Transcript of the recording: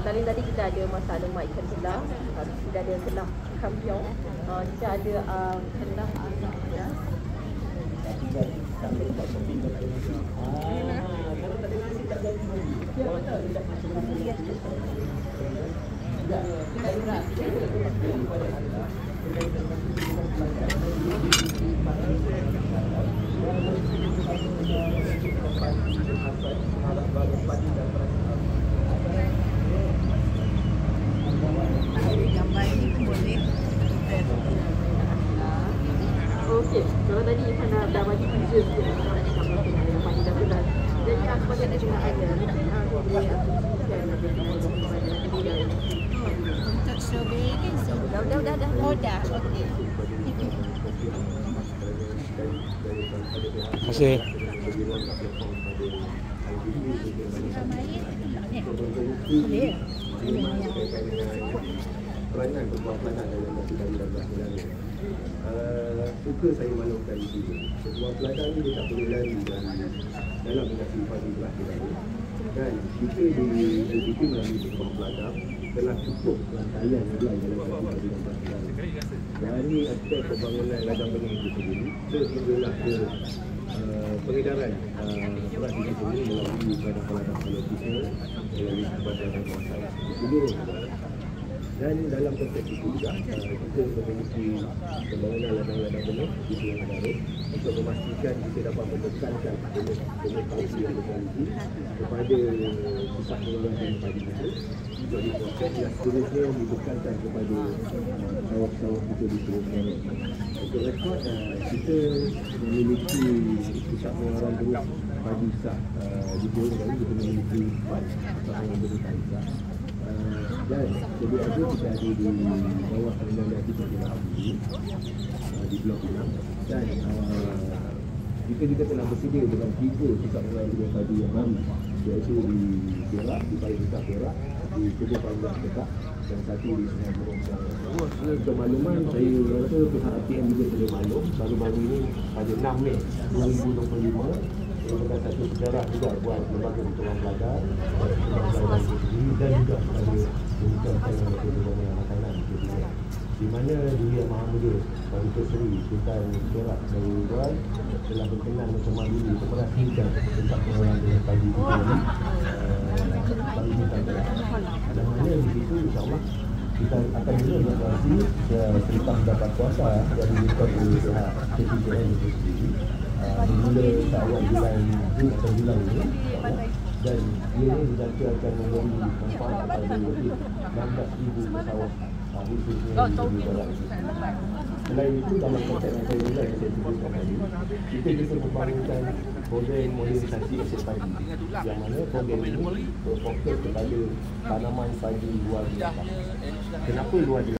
Tadi kita ada masak lemak ikan telah, kita ada telah kampion, kita ada telah gambar ni pun boleh. okey, kalau tadi Ifan dah bagi teaser sikit yang pani dah pedas. Jadi aku bagi ada kenaannya. Untuk strawberry kan dah. Oh dah, okey. Terima kasih. Boleh. Peranan pelajaran dalam masa dari 12 bulan ni. Suka saya maklumkan di sini. Sebuah pelajaran ni dia tak boleh lari dalam industri pariwisata kita ni. Dan kita di LPP melalui sebuah pelajaran telah cukup rangkaian nilai dalam pariwisata. Dari aspek pembangunan ladang benih itu sendiri, sehinggalah ke pengedaran beras itu sendiri melalui pelajaran politisnya, melalui pelajaran kawasan seluruh negara. Dan dalam konteks itu juga kita memiliki pembangunan ladang-ladang benih di seluruh negara untuk memastikan kita dapat membekalkan benih padi yang berkualiti kepada pusat pengeluaran padi kita untuk diproses dan seterusnya dibekalkan kepada sawah-sawah kita di seluruh negara. Untuk rekod, kita memiliki pusat pengeluaran benih padi besar di seluruh negara. Kita memiliki 4 pusat pengeluaran benih padi besar. Dan sedia ada kita ada di bawah Pembangunan kita di Blok 6 dan kita juga telah bersedia dengan 3 pusat pengeluaran padi yang baru, iaitu di Perak, di Pariwisata Perak, di Kebun Pariwisata Perak dan satu di Sungai Buloh. Untuk makluman, saya rasa pihak RTM juga sudah maklum baru-baru ini pada 6 Mei 2025 merupakan satu sejarah juga buat lembaga pertukaran pelajar dan juga kepada Kementerian Perdagangan dan Makanan di mana Duli Yang Maha Mulia Datuk Seri Sultan Perak Darul telah berkenan mempermaklumi memperhatikan tentang pengelolaan dengan padi dan mana di situ insyaAllah kita akan mula berkongsi tentang dapat kuasa dari rekod oleh pihak KPKN itu sendiri bermula awal bulan Jun atau bulan ini dan ia ini dijangka akan memberi manfaat kepada lebih 16,000 pesawat khususnya di barat itu. Selain itu, dalam konteks yang saya mulai saya sebutkan tadi, kita juga membangunkan program modernisasi aset padi yang mana program ini berfokus kepada tanaman padi luar jelantah. Kenapa luar jelantah?